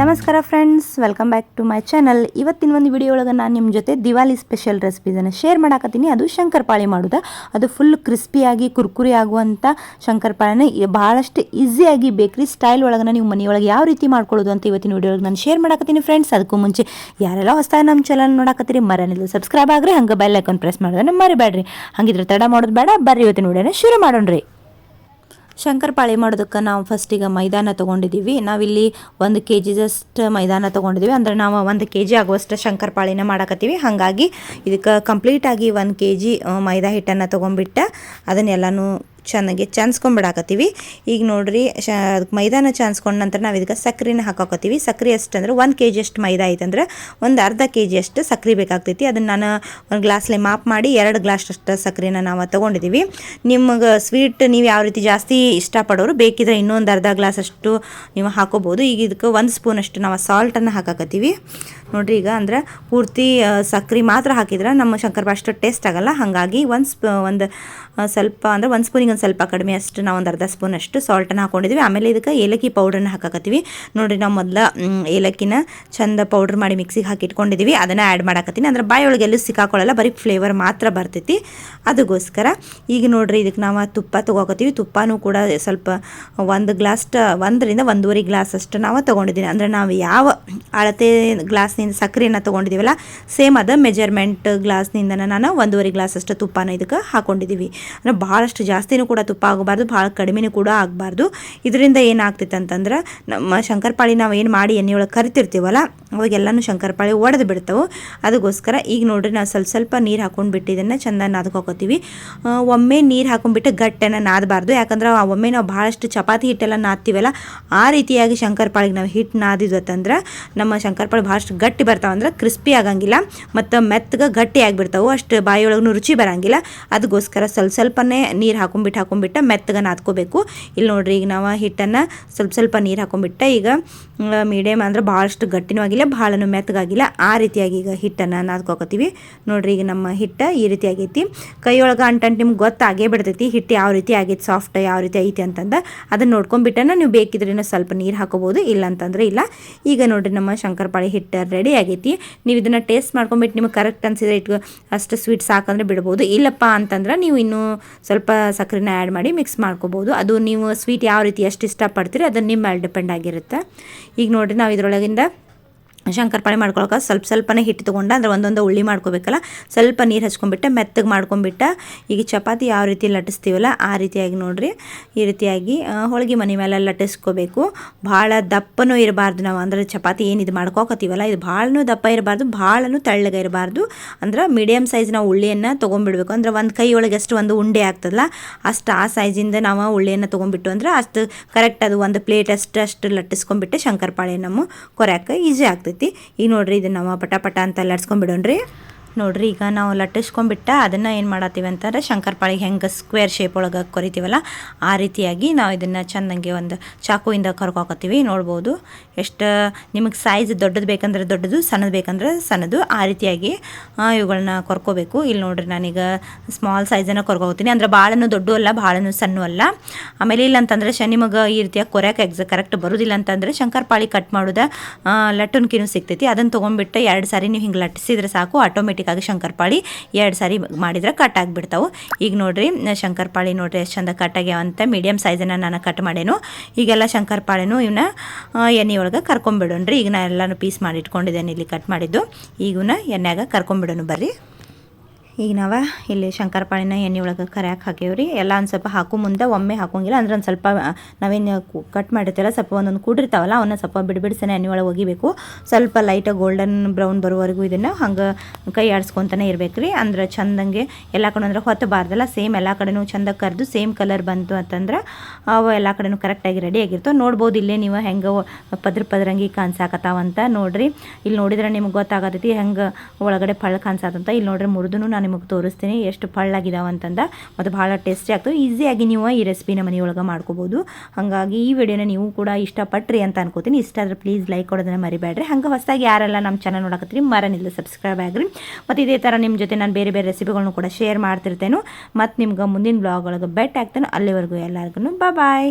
ನಮಸ್ಕಾರ friends, welcome back to my channel. ಇವತ್ತಿನ ಒಂದು ವಿಡಿಯೋ ಒಳಗೆ ನಾನು ನಿಮ್ಮ ಜೊತೆ ದಿವಾಲಿ ಸ್ಪೆಷಲ್ ರೆಸಿಪೀಸನ್ನು ಶೇರ್ ಮಾಡಾಕತ್ತೀನಿ. ಅದು ಶಂಕರಪಾಳಿ ಮಾಡೋದು. ಅದು ಫುಲ್ ಕ್ರಿಸ್ಪಿಯಾಗಿ ಕುರ್ಕುರಿ ಆಗುವಂಥ ಶಂಕರಪಾಳಿನ ಭಾಳಷ್ಟು ಈಸಿಯಾಗಿ ಬೇಕ್ರಿ ಸ್ಟೈಲ್ ಒಳಗೆ ನೀವು ಮನೆಯೊಳಗೆ ಯಾವ ರೀತಿ ಮಾಡ್ಕೊಳ್ಳೋದು ಅಂತ ಇವತ್ತಿನ ವಿಡಿಯೋ ಒಳಗೆ ನಾನು ಶೇರ್ ಮಾಡಾಕತ್ತೀನಿ ಫ್ರೆಂಡ್ಸ್. ಅದಕ್ಕೂ ಮುಂಚೆ ಯಾರೆಲ್ಲ ಹೊಸದಾಗಿ ನಮ್ಮ ಚಾನಲ್ ನೋಡಾಕತ್ತೀರಿ ಮರನಿಲ್ಲ ಸಬ್ಸ್ಕ್ರೈಬ್ ಆಗ್ರಿ, ಹಂಗೆ ಬೆಲ್ ಐಕಾನ್ ಪ್ರೆಸ್ ಮಾಡೋದನ್ನ ಮರಿಬೇಡ್ರಿ. ಹಂಗಿದ್ರೆ ತಡ ಮಾಡೋದು ಬೇಡ, ಬರ್ರಿ ಇವತ್ತಿನ ವಿಡಿಯೋನ ಶುರು ಮಾಡೋಣ್ರಿ. ಶಂಕರಪಾಳಿ ಮಾಡೋದಕ್ಕೆ ನಾವು ಫಸ್ಟಿಗೆ ಮೈದಾನ ತೊಗೊಂಡಿದ್ದೀವಿ. ನಾವಿಲ್ಲಿ 1 kg ಮೈದಾನ ತೊಗೊಂಡಿದ್ದೀವಿ. ಅಂದರೆ ನಾವು 1 kg ಆಗುವಷ್ಟು ಶಂಕರಪಾಳಿನ ಮಾಡಾಕತ್ತೀವಿ. ಹಾಗಾಗಿ ಇದಕ್ಕೆ ಕಂಪ್ಲೀಟಾಗಿ 1 kg ಮೈದಾ ಹಿಟ್ಟನ್ನು ತೊಗೊಂಡ್ಬಿಟ್ಟು ಅದನ್ನೆಲ್ಲನೂ ಚೆನ್ನಾಗಿ ಚಾನ್ಸ್ಕೊಂಡ್ಬಿಡಾಕತ್ತೀವಿ. ಈಗ ನೋಡ್ರಿ, ಅದಕ್ಕೆ ಮೈದಾನ ಚಾನ್ಸ್ಕೊಂಡ ನಂತರ ನಾವು ಇದಕ್ಕೆ ಸಕ್ಕರೆನ ಹಾಕಾಕತ್ತೀವಿ. ಸಕ್ಕರೆ ಅಷ್ಟಂದ್ರೆ 1 kg ಅಷ್ಟು ಮೈದಾ ಐತಂದ್ರೆ ಒಂದು ಅರ್ಧ kg ಅಷ್ಟು ಸಕ್ಕರೆ ಬೇಕಾಗ್ತೈತಿ. ಅದನ್ನು ನಾನು ಒಂದು ಗ್ಲಾಸ್ಲೆ ಮಾಪ್ ಮಾಡಿ 2 ಗ್ಲಾಸ್ ಅಷ್ಟು ಸಕ್ಕರೆನ ನಾವು ತೊಗೊಂಡಿದ್ದೀವಿ. ನಿಮಗೆ ಸ್ವೀಟ್ ನೀವು ಯಾವ ರೀತಿ ಜಾಸ್ತಿ ಇಷ್ಟಪಡೋರು ಬೇಕಿದ್ರೆ ಇನ್ನೊಂದು ಅರ್ಧ ಗ್ಲಾಸ್ ಅಷ್ಟು ನೀವು ಹಾಕೋಬೋದು. ಈಗ ಇದಕ್ಕೆ 1 ಸ್ಪೂನ್ ಅಷ್ಟು ನಾವು ಸಾಲ್ಟನ್ನು ಹಾಕಾಕತ್ತೀವಿ. ನೋಡ್ರಿ, ಈಗ ಅಂದ್ರೆ ಪೂರ್ತಿ ಸಕ್ಕರೆ ಮಾತ್ರ ಹಾಕಿದ್ರೆ ನಮ್ಮ ಶಂಕರಪಾಳಿ ಅಷ್ಟು ಟೇಸ್ಟ್ ಆಗಲ್ಲ. ಹಾಗಾಗಿ ಒಂದು ಸ್ವಲ್ಪ ಅಂದರೆ 1 ಸ್ಪೂನಿಗೆ ಒಂದು ಸ್ವಲ್ಪ ಕಡಿಮೆ ಅಷ್ಟು ನಾವು ಒಂದು ಅರ್ಧ ಸ್ಪೂನ್ ಅಷ್ಟು ಸಾಲ್ಟನ್ನು ಹಾಕೊಂಡಿದ್ವಿ. ಆಮೇಲೆ ಇದಕ್ಕೆ ಏಲಕ್ಕಿ ಪೌಡ್ರನ್ನ ಹಾಕಾಕತ್ತೀವಿ. ನೋಡಿರಿ, ನಾವು ಮೊದಲ ಏಲಕ್ಕಿನ ಚಂದ ಪೌಡ್ರ್ ಮಾಡಿ ಮಿಕ್ಸಿಗೆ ಹಾಕಿ ಇಟ್ಕೊಂಡಿದ್ದೀವಿ. ಅದನ್ನು ಆ್ಯಡ್ ಮಾಡಾಕತ್ತೀನಿ. ಅಂದರೆ ಬಾಯೊಳಗೆ ಎಲ್ಲೂ ಸಿಕ್ಕಾಕೊಳ್ಳಲ್ಲ, ಬರೀ ಫ್ಲೇವರ್ ಮಾತ್ರ ಬರ್ತೈತಿ. ಅದಕ್ಕೋಸ್ಕರ ಈಗ ನೋಡ್ರಿ, ಇದಕ್ಕೆ ನಾವು ತುಪ್ಪ ತೊಗೋಕತ್ತೀವಿ. ತುಪ್ಪನೂ ಕೂಡ ಸ್ವಲ್ಪ 1 ಗ್ಲಾಸ್ 1 ರಿಂದ 1.5 ಗ್ಲಾಸ್ ಅಷ್ಟು ನಾವು ತೊಗೊಂಡಿದ್ದೀನಿ. ಅಂದರೆ ನಾವು ಯಾವ ಅಳತೆ ಗ್ಲಾಸ್ನಿಂದ ಸಕ್ಕರೆಯನ್ನು ತೊಗೊಂಡಿದ್ದೀವಲ್ಲ, ಸೇಮ್ ಅದ ಮೆಜರ್ಮೆಂಟ್ ಗ್ಲಾಸ್ನಿಂದ ನಾನು 1.5 ಗ್ಲಾಸ್ ಅಷ್ಟು ತುಪ್ಪನ ಇದಕ್ಕೆ ಹಾಕೊಂಡಿದ್ದೀವಿ. ಅಂದರೆ ಭಾಳಷ್ಟು ಜಾಸ್ತಿನೂ ಕೂಡ ತುಪ್ಪ ಆಗಬಾರ್ದು, ಭಾಳ ಕಡಿಮೆನೂ ಕೂಡ ಆಗಬಾರ್ದು. ಇದರಿಂದ ಏನಾಗ್ತೈತೆ ಅಂತಂದ್ರೆ ನಮ್ಮ ಶಂಕರಪಾಳಿ ನಾವು ಏನು ಮಾಡಿ ಎಣ್ಣೆಯೊಳಗೆ ಕರಿತಿರ್ತೀವಲ್ಲ, ಅವಾಗೆಲ್ಲನೂ ಶಂಕರಪಾಳಿ ಒಡೆದು ಬಿಡ್ತಾವೆ. ಅದಕ್ಕೋಸ್ಕರ ಈಗ ನೋಡ್ರಿ, ನಾವು ಸ್ವಲ್ಪ ನೀರು ಹಾಕೊಂಡ್ಬಿಟ್ಟು ಇದನ್ನು ಚೆಂದ ನಾದ್ಕೋತೀವಿ. ಒಮ್ಮೆ ನೀರು ಹಾಕೊಂಡ್ಬಿಟ್ಟು ಗಟ್ಟೆನ ನಾದಬಾರ್ದು. ಯಾಕಂದ್ರೆ ಒಮ್ಮೆ ನಾವು ಭಾಳಷ್ಟು ಚಪಾತಿ ಹಿಟ್ಟೆಲ್ಲ ನಾದ್ತೀವಲ್ಲ, ಆ ರೀತಿಯಾಗಿ ಶಂಕರಪಾಳಿಗೆ ನಾವು ಹಿಟ್ಟು ನಾದಿದ್ವತ್ತಂದ್ರೆ ನಮ್ಮ ಶಂಕರಪಾಳಿ ಭಾಳಷ್ಟು ಗಟ್ಟಿ ಬರ್ತಾವೆ. ಅಂದ್ರೆ ಕ್ರಿಸ್ಪಿ ಆಗಂಗಿಲ್ಲ ಮತ್ತು ಮೆತ್ತಗೆ ಗಟ್ಟಿ ಆಗಿಬಿಡ್ತಾವೆ, ಅಷ್ಟು ಬಾಯಿಯೊಳಗೂ ರುಚಿ ಬರೋಂಗಿಲ್ಲ. ಅದಕ್ಕೋಸ್ಕರ ಸ್ವಲ್ಪನೇ ನೀರು ಹಾಕೊಂಡ್ಬಿಟ್ಟು ಮೆತ್ತಗೆ ನಾದ್ಕೋಬೇಕು. ಇಲ್ಲಿ ನೋಡ್ರಿ, ಈಗ ನಾವು ಹಿಟ್ಟನ್ನು ಸ್ವಲ್ಪ ನೀರು ಹಾಕೊಂಡ್ಬಿಟ್ಟು ಈಗ ಮೀಡಿಯಮ್ ಅಂದರೆ ಭಾಳಷ್ಟು ಗಟ್ಟಿನೂ ಆಗಿಲ್ಲ, ಭಾಳನೂ ಮೆತ್ತಗಾಗಿಲ್ಲ, ಆ ರೀತಿಯಾಗಿ ಈಗ ಹಿಟ್ಟನ್ನು ನಾದ್ಕೋಕತ್ತೀವಿ. ನೋಡ್ರಿ, ಈಗ ನಮ್ಮ ಹಿಟ್ಟು ಈ ರೀತಿ ಆಗೈತಿ. ಕೈಯೊಳಗೆ ಅಂಟಂಟು ನಿಮ್ಗೆ ಗೊತ್ತಾಗೇ ಬಿಡ್ತೈತಿ ಹಿಟ್ಟು ಯಾವ ರೀತಿ ಆಗೈತಿ, ಸಾಫ್ಟ್ ಯಾವ ರೀತಿ ಐತಿ ಅಂತಂದು. ಅದನ್ನು ನೋಡ್ಕೊಂಡ್ಬಿಟ್ಟನ ನೀವು ಬೇಕಿದ್ರೆ ಸ್ವಲ್ಪ ನೀರು ಹಾಕೋಬೋದು, ಇಲ್ಲ ಅಂತಂದರೆ ಇಲ್ಲ. ಈಗ ನೋಡ್ರಿ, ನಮ್ಮ ಶಂಕರಪಾಳಿ ಹಿಟ್ಟು ರೆಡಿ ಆಗೈತಿ. ನೀವು ಇದನ್ನು ಟೇಸ್ಟ್ ಮಾಡ್ಕೊಂಡ್ಬಿಟ್ಟು ನಿಮಗೆ ಕರೆಕ್ಟ್ ಅನಿಸಿದ್ರೆ ಅಷ್ಟು ಸ್ವೀಟ್ ಸಾಕಂದ್ರೆ ಬಿಡ್ಬೋದು. ಇಲ್ಲಪ್ಪ ಅಂತಂದ್ರೆ ನೀವು ಇನ್ನೂ ಸ್ವಲ್ಪ ಸಕ್ಕರೆನ ಆ್ಯಡ್ ಮಾಡಿ ಮಿಕ್ಸ್ ಮಾಡ್ಕೋಬೋದು. ಅದು ನೀವು ಸ್ವೀಟ್ ಯಾವ ರೀತಿ ಎಷ್ಟು ಇಷ್ಟಪಡ್ತೀರಿ ಅದನ್ನು ನಿಮ್ಮ ಮೇಲೆ ಡಿಪೆಂಡ್ ಆಗಿರುತ್ತೆ. ಈಗ ನೋಡಿರಿ, ನಾವು ಇದರೊಳಗಿಂದ ಶಂಕರಪಾಳಿ ಮಾಡ್ಕೊಳಕ್ಕೆ ಸ್ವಲ್ಪನೇ ಹಿಟ್ಟು ತೊಗೊಂಡು, ಅಂದರೆ ಒಂದೊಂದು ಉಳ್ಳಿ ಮಾಡ್ಕೋಬೇಕಲ್ಲ, ಸ್ವಲ್ಪ ನೀರು ಹಚ್ಕೊಂಡ್ಬಿಟ್ಟು ಮೆತ್ತಗೆ ಮಾಡ್ಕೊಂಡ್ಬಿಟ್ಟು ಈಗ ಚಪಾತಿ ಯಾವ ರೀತಿ ಲಟ್ಟಿಸ್ತೀವಲ್ಲ ಆ ರೀತಿಯಾಗಿ ನೋಡಿರಿ, ಈ ರೀತಿಯಾಗಿ ಹೋಳಿಗೆ ಮನೆ ಮೇಲೆ ಲಟ್ಟಿಸ್ಕೋಬೇಕು. ಭಾಳ ದಪ್ಪನೂ ಇರಬಾರ್ದು. ನಾವು ಅಂದರೆ ಚಪಾತಿ ಏನು ಇದು ಮಾಡ್ಕೋಕತ್ತೀವಲ್ಲ, ಇದು ಭಾಳನೂ ದಪ್ಪ ಇರಬಾರ್ದು, ಭಾಳನೂ ತೆಳ್ಳಗೆ ಇರಬಾರ್ದು. ಅಂದ್ರೆ ಮೀಡಿಯಮ್ ಸೈಜ್ ನಾವು ಉಳ್ಳಿಯನ್ನು ತೊಗೊಂಡ್ಬಿಡ್ಬೇಕು. ಅಂದರೆ ಒಂದು ಕೈ ಒಳಗೆ ಎಷ್ಟು ಒಂದು ಉಂಡೆ ಆಗ್ತದಲ್ಲ ಅಷ್ಟು ಆ ಸೈಜಿಂದ ನಾವು ಉಳ್ಳಿಯನ್ನು ತೊಗೊಂಡ್ಬಿಟ್ಟು ಅಂದ್ರೆ ಅಷ್ಟು ಕರೆಕ್ಟ್ ಅದು ಒಂದು ಪ್ಲೇಟ್ ಅಷ್ಟು ಲಟ್ಟಿಸ್ಕೊಂಡ್ಬಿಟ್ಟು ಶಂಕರಪಾಳಿ ನಮ್ಮ ಕೊರ್ಯಾಕೆ ಈಸಿ ಆಗ್ತೈತಿ. ಈಗ ನೋಡ್ರಿ, ಇದನ್ನು ನಾವು ಪಟ ಅಂತ ಲಟ್ಸ್ಕೊಂಡ್ಬಿಡೋಣ್ರಿ. ನೋಡ್ರಿ, ಈಗ ನಾವು ಲಟ್ಟಿಸ್ಕೊಂಡ್ಬಿಟ್ಟು ಅದನ್ನು ಏನು ಮಾಡತ್ತೀವಿ ಅಂತಂದ್ರೆ ಶಂಕರಪಾಳಿಗೆ ಹೆಂಗೆ ಸ್ಕ್ವೇರ್ ಶೇಪ್ ಒಳಗೆ ಕೊರಿತೀವಲ್ಲ ಆ ರೀತಿಯಾಗಿ ನಾವು ಇದನ್ನು ಚೆಂದಂಗೆ ಒಂದು ಚಾಕುವಿಂದ ಕರ್ಕೋಕತ್ತೀವಿ. ನೋಡ್ಬೋದು, ಎಷ್ಟು ನಿಮಗೆ ಸೈಜ್ ದೊಡ್ಡದು ಬೇಕಂದ್ರೆ ದೊಡ್ಡದು, ಸಣ್ಣದು ಬೇಕಂದ್ರೆ ಸಣ್ಣದು, ಆ ರೀತಿಯಾಗಿ ಇವುಗಳನ್ನ ಕೊರ್ಕೋಬೇಕು. ಇಲ್ಲಿ ನೋಡ್ರಿ, ನಾನೀಗ ಸ್ಮಾಲ್ ಸೈಜನ್ನು ಕೊರ್ಕೋತೀನಿ. ಅಂದರೆ ಭಾಳನೂ ದೊಡ್ಡ ಅಲ್ಲ, ಭಾಳನೂ ಸಣ್ಣ ಅಲ್ಲ. ಆಮೇಲೆ ಇಲ್ಲ ಅಂತಂದರೆ ನಿಮಗೆ ಈ ರೀತಿಯಾಗಿ ಕೊರ್ಯಾಕೆ ಕರೆಕ್ಟ್ ಬರೋದಿಲ್ಲ ಅಂತಂದರೆ ಶಂಕರಪಾಳಿ ಕಟ್ ಮಾಡೋದು ಲಟ್ಟುನ್ಕಿನೂ ಸಿಗ್ತೈತಿ. ಅದನ್ನು ತೊಗೊಂಡ್ಬಿಟ್ಟು 2 ಸಾರಿ ನೀವು ಹಿಂಗೆ ಲಟ್ಟಿಸಿದ್ರೆ ಸಾಕು, ಆಟೋಮೆಟಿಕ್ ಆಗಿ ಶಂಕರಪಾಳಿ 2 ಸಾರಿ ಮಾಡಿದ್ರೆ ಕಟ್ ಆಗಿಬಿಡ್ತಾವೆ. ಈಗ ನೋಡ್ರಿ, ಶಂಕರಪಾಳಿ ನೋಡ್ರಿ ಎಷ್ಟು ಚಂದ ಕಟ್ ಆಗ್ಯಾವಂತ. ಮೀಡಿಯಮ್ ಸೈಜನ್ನು ನಾನು ಕಟ್ ಮಾಡೇನು. ಈಗೆಲ್ಲ ಶಂಕರಪಾಳಿನೂ ಇವನ್ನ ಎಣ್ಣೆ ಒಳಗೆ ಕರ್ಕೊಂಬಿಡೋಣ್ರಿ. ಈಗ ನಾನು ಎಲ್ಲನೂ ಪೀಸ್ ಮಾಡಿ ಇಟ್ಕೊಂಡಿದ್ದೇನೆ ಇಲ್ಲಿ ಕಟ್ ಮಾಡಿದ್ದು. ಈಗ ಇವನ್ನ ಎಣ್ಣೆಯಾಗ ಕರ್ಕೊಂಬಿಡೋಣ ಬರ್ರಿ. ಈಗ ನಾವು ಇಲ್ಲಿ ಶಂಕರಪಾಳಿನ ಎಣ್ಣೆ ಒಳಗೆ ಕರ್ಯಾಕೆ ಹಾಕೇವ್ರಿ. ಎಲ್ಲ ಒಂದು ಸ್ವಲ್ಪ ಹಾಕೋ ಮುಂದೆ ಒಮ್ಮೆ ಹಾಕೋಂಗಿಲ್ಲ. ಅಂದ್ರೆ ಒಂದು ಸ್ವಲ್ಪ ನಾವೇನು ಕಟ್ ಮಾಡಿರ್ತೀವಲ್ಲ, ಸ್ವಲ್ಪ ಒಂದೊಂದು ಕೂಡಿರ್ತಾವಲ್ಲ ಅವನ್ನ ಸ್ವಲ್ಪ ಬಿಡಿಸನೆ ಎಣ್ಣೆ ಒಳಗೆ ಒಗಿಬೇಕು. ಸ್ವಲ್ಪ ಲೈಟಾಗಿ ಗೋಲ್ಡನ್ ಬ್ರೌನ್ ಬರೋವರೆಗೂ ಇದನ್ನು ಹಂಗೆ ಕೈ ಆಡಿಸ್ಕೊತಾನೆ ಇರ್ಬೇಕು ರೀ. ಅಂದ್ರೆ ಚಂದಂಗೆ ಎಲ್ಲ ಕಡೆ ಅಂದ್ರೆ ಹೊತ್ತಬಾರ್ದಲ್ಲ, ಸೇಮ್ ಎಲ್ಲ ಕಡೆನೂ ಚಂದ ಕರೆದು ಸೇಮ್ ಕಲರ್ ಬಂತು ಅಂತಂದ್ರೆ ಅವು ಎಲ್ಲ ಕಡೆನೂ ಕರೆಕ್ಟಾಗಿ ರೆಡಿ ಆಗಿರ್ತವೆ. ನೋಡ್ಬೋದು ಇಲ್ಲೇ ನೀವು ಹೆಂಗೆ ಪದ್ರಂಗಿ ಕಾಣಿಸಾಕತ್ತಾವಂತ. ನೋಡಿರಿ, ಇಲ್ಲಿ ನೋಡಿದ್ರೆ ನಿಮ್ಗೆ ಗೊತ್ತಾಗತ್ತೈತಿ ಹೆಂಗೆ ಒಳಗಡೆ ಪಳ್ಳ ಕಾಣಿಸಾತಂತ. ಇಲ್ಲಿ ನೋಡ್ರಿ, ಮುರಿದು ನಾನು ನಿಮಗೆ ತೋರಿಸ್ತೀನಿ ಎಷ್ಟು ಪಳ್ಳಾಗಿದಾವೆ ಅಂತಂದ. ಮತ್ತು ಭಾಳ ಟೇಸ್ಟಿ ಆಗ್ತವೆ. ಈಸಿಯಾಗಿ ನೀವು ಈ ರೆಸಿಪಿನ ಮನೆಯೊಳಗೆ ಮಾಡ್ಕೋಬೋದು. ಹಾಗಾಗಿ ಈ ವಿಡಿಯೋನ ನೀವು ಕೂಡ ಇಷ್ಟಪಟ್ರಿ ಅಂತ ಅನ್ಕೋತೀನಿ. ಇಷ್ಟ ಆದರೆ ಪ್ಲೀಸ್ ಲೈಕ್ ಕೊಡೋದನ್ನ ಮರಿಬೇಡ್ರಿ. ಹಂಗೆ ಹೊಸದಾಗಿ ಯಾರೆಲ್ಲ ನಮ್ಮ ಚಾನಲ್ ನೋಡಕತ್ತೀರಿ ಮರನಿಲ್ಲ ಸಬ್ಸ್ಕ್ರೈಬ್ ಆಗ್ರಿ. ಮತ್ತು ಇದೇ ಥರ ನಿಮ್ಮ ಜೊತೆ ನಾನು ಬೇರೆ ರೆಸಿಪಿಗಳನ್ನೂ ಕೂಡ ಶೇರ್ ಮಾಡ್ತಿರ್ತೇನೆ. ಮತ್ತು ನಿಮ್ಗೆ ಮುಂದಿನ ಬ್ಲಾಗ್ ಒಳಗೆ ಬೆಟ್ ಆಗ್ತೇನೆ. ಅಲ್ಲಿವರೆಗೂ ಎಲ್ಲರಿಗೂ ಬಾಯ್.